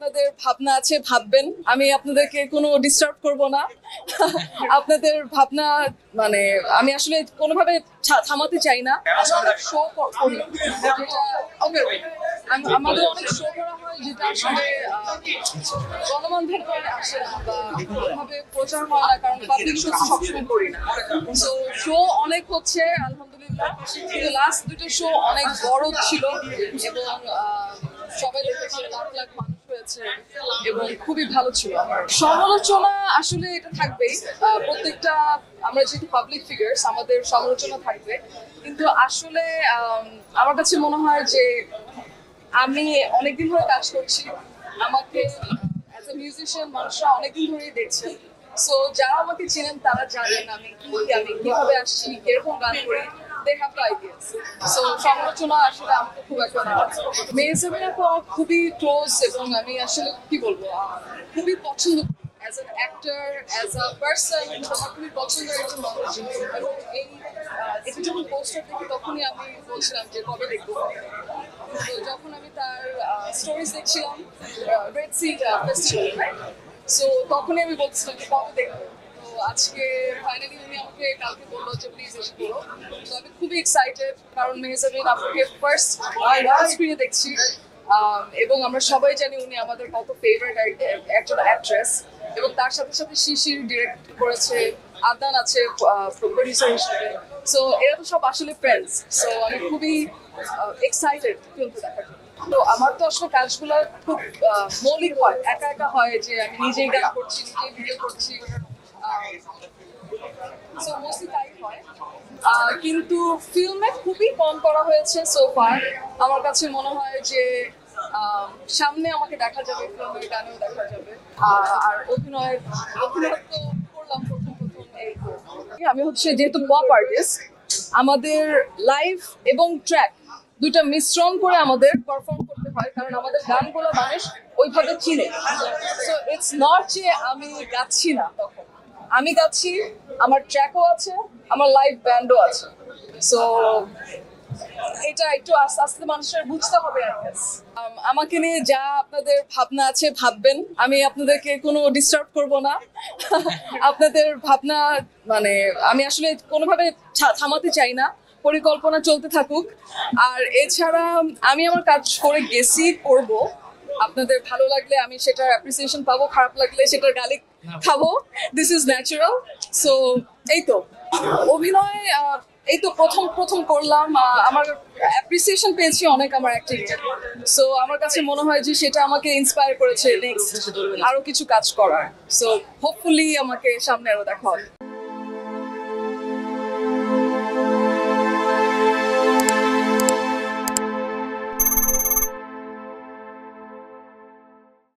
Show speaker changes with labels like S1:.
S1: আপনাদের ভাবনা আছে ভাববেন, আমি আপনাদেরকে কোনো ডিস্টার্ব করব না। আপনাদের ভাবনা মানে আমি আসলে কোনোভাবে থামাতে চাই না। আমরা শো করি যেটা আমাদের অনেক শো করা হয় যেটা আসলে গণমাধ্যমে আসে না বা কোনোভাবে প্রচার হয় না, কারণ পাবলিক শো সবসময় করি না। তো শো অনেক হচ্ছে আলহামদুলিল্লাহ, কিন্তু লাস্ট দুটো শো অনেক বড় ছিল এবং সবাই দেখেছে, লাখ লাখ মানুষ হয়েছে এবং খুবই ভালো ছিল। সমালোচনা আসলে এটা থাকবেই, প্রত্যেকটা আমরা যেহেতু পাবলিক ফিগার্স আমাদের সমালোচনা থাকবে, কিন্তু আসলে আমার কাছে মনে হয় যে আমি অনেকদিন ধরে কাজ করছি, আমাকে অ্যাজ এ মিউজিশিয়ান মানুষরা অনেকদিন ধরেই দেখছে। সো যারা আমাকে চেনেন তারা জানেন আমি কিভাবে আসছি, কিরকম গান করি, they have the ideas. So সমালোচনা আসলে আমাকে খুব একটা মেহজাবিন আপু আমার খুবই ক্লোজ এবং আমি আসলে কি বলবো খুবই পছন্দ করি as an actor, as a person. আমার খুবই পছন্দের একজন মানুষ এবং এটা যখন পোস্টার দেখি তখনই আমি বলছিলাম যে কবে দেখবো। তো যখন আমি তার স্টোরিজ দেখছিলাম রেড সি ফেস্টিভ্যালে, সো তখনই আমি বলছিলাম যে কবে দেখবো। তো আজকে ফাইনালি উনি আমাকে কালকে বললো যে প্লিজ এসে করো। তো আমি খুবই এক্সাইটেড, কারণ মেহজাবিন আপুকে ফার্স্ট স্ক্রিনে দেখছি এবং আমরা সবাই জানি উনি আমাদের কত ফেভারিট একজন অ্যাক্ট্রেস, এবং তার সাথে সাথে শিশির ডিরেক্ট করেছে, আদান আছে প্রোডিউসার হিসেবে। সো এরা তো সব আসলে ফ্রেন্ডস। সো আমি খুবই এক্সাইটেড ফিল্মটা দেখার জন্য। তো আমার তো আসলে কাজগুলো খুব মৌলিক হয়, একা একা হয়, যে আমি নিজেই গান করছি, নিজেই ভিডিও করছি, সো মোস্টলি তাই হয়। কিন্তু ফিল্মে খুবই কম করা হয়েছে সো ফার। আমার কাছে মনে হয় যে সামনে আমাকে দেখা যাবে, ফিল্মের গানেও দেখা যাবে। আর অভিনয় তো করলাম প্রথম এই। আমি হচ্ছে যেহেতু পপ আর্টিস্ট, আমাদের লাইভ এবং ট্র্যাক দুইটা মিশ্রণ করে আমাদের পারফর্ম করতে হয়, কারণ আমাদের গানগুলো মানুষ ওইভাবে চিনে। সো ইটস নট যে আমি গাচ্ছি না, তখন আমি গাচ্ছি, আমার ট্র্যাকও আছে, আমার লাইভ ব্যান্ডও আছে। সো এটা একটু আস্তে আস্তে মানুষের বুঝতে হবে। আমাকে নিয়ে যা আপনাদের ভাবনা আছে ভাববেন, আমি আপনাদেরকে কোনো ডিস্টার্ব করব না। আপনাদের ভাবনা মানে আমি আসলে কোনোভাবে থামাতে চাই না, পরিকল্পনা চলতে থাকুক। আর এছাড়া আমি আমার কাজ করে গেছি, করব। আপনাদের ভালো লাগলে আমি সেটার অ্যাপ্রিসিয়েশন পাবো, খারাপ লাগলে সেটার গালি খাবো। This is natural. সো এই তো অভিনয়, এই তো প্রথম করলাম, আমার অ্যাপ্রিসিয়েশন পেয়েছি অনেক আমার অ্যাক্টিং। সো আমার কাছে মনে হয় যে সেটা আমাকে ইন্সপায়ার করেছে নেক্সট আরো কিছু কাজ করার। সো হোপফুলি আমাকে সামনে আরো দেখা হবে।